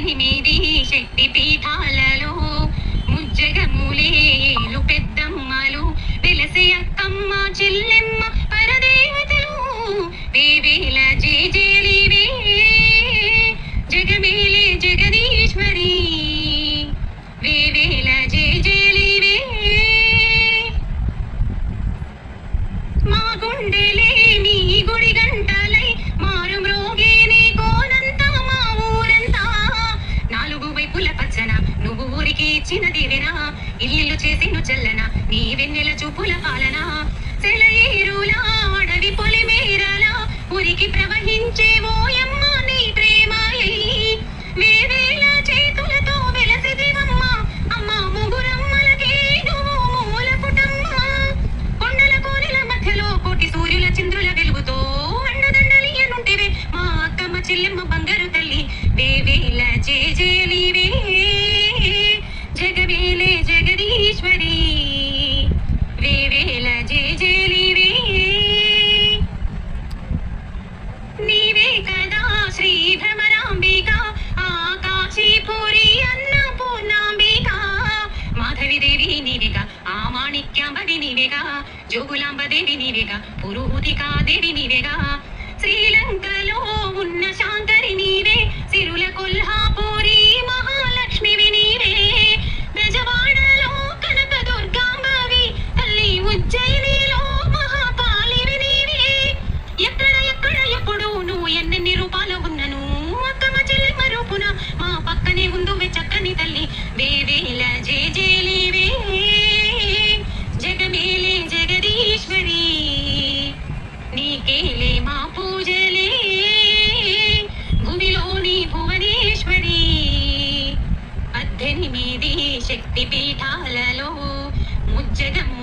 అద్దెనిమిది శక్తి పీఠాలలో ముజ్జగములేలు పెద్దమ్మలు వెలసే అక్కమ్మ చెల్లెమ్మ పరదేవతలు వేవేల జేజేలివే జగమేలే జగదీశ్వరి వేవేల జేజేలివే మా గుండెలే నీ గుడి గంటలై మారు మ్రోగే నీ కోనంతా మా ఊరంతా నాలుగు వైపుల పచ్చన నువ్వు ఊరికి ఇచ్చిన దీవెన ఇల్లు చేసిను చల్లన నీ వెన్నెల చూపుల పాలన సెలయేరులా అడవి పొలిమేరలా ఉరికి ప్రవహించే ఓయమ్మ నీ ప్రేమాయై వేవేల చేతులతో వెలసిదివమ్మ అమ్మ ముగురమ్మలకే నువ్వు మూల పుటమ్మ కొండల కోనెల మధ్యలో కోటి సూర్యుల చంద్రుల వెలుగుతో అండదండలియనుంటివే మా అక్కమ్మ చెల్లెమ్మ బంగారు తల్లి వేవేల జేజేలివే జగమేలే జగదీశ్వరి వేవేల జేజేలివే నీవే కదా శ్రీ భ్రమరాంబిక ఆకాశీపురి అన్నపూర్ణాంబిక మాధవిదేవి నీవేగా ఆ మాణిక్యాంబది నీవేగా జోగులాంబదేవి నీవేగా పురుహూతికా దేవి నీవేగా శ్రీలంకలో ఉన్న శాంకరి నీవే సిరుల కొల్హాపురి మహాలక్ష్మివి నీవే బెజవాడలో కనక దుర్గాంబవి తల్లి ఉజ్జయినిలో మహాకాళివి నీవే ఎక్కడ ఎప్పుడు నువ్వు ఎన్నెన్ని రూపాలు ఉన్నను అక్కమ్మ చెల్లెమ్మ రూపున మా పక్కనే ఉందువే చక్కని తల్లి వేవేల జేజేలివే జగమేలే జగదీశ్వరి నీకేలే మా పూజలే భూమిలోని భువనేశ్వరి అద్దెనిమిది శక్తి పీఠాలలో ముజ్జగము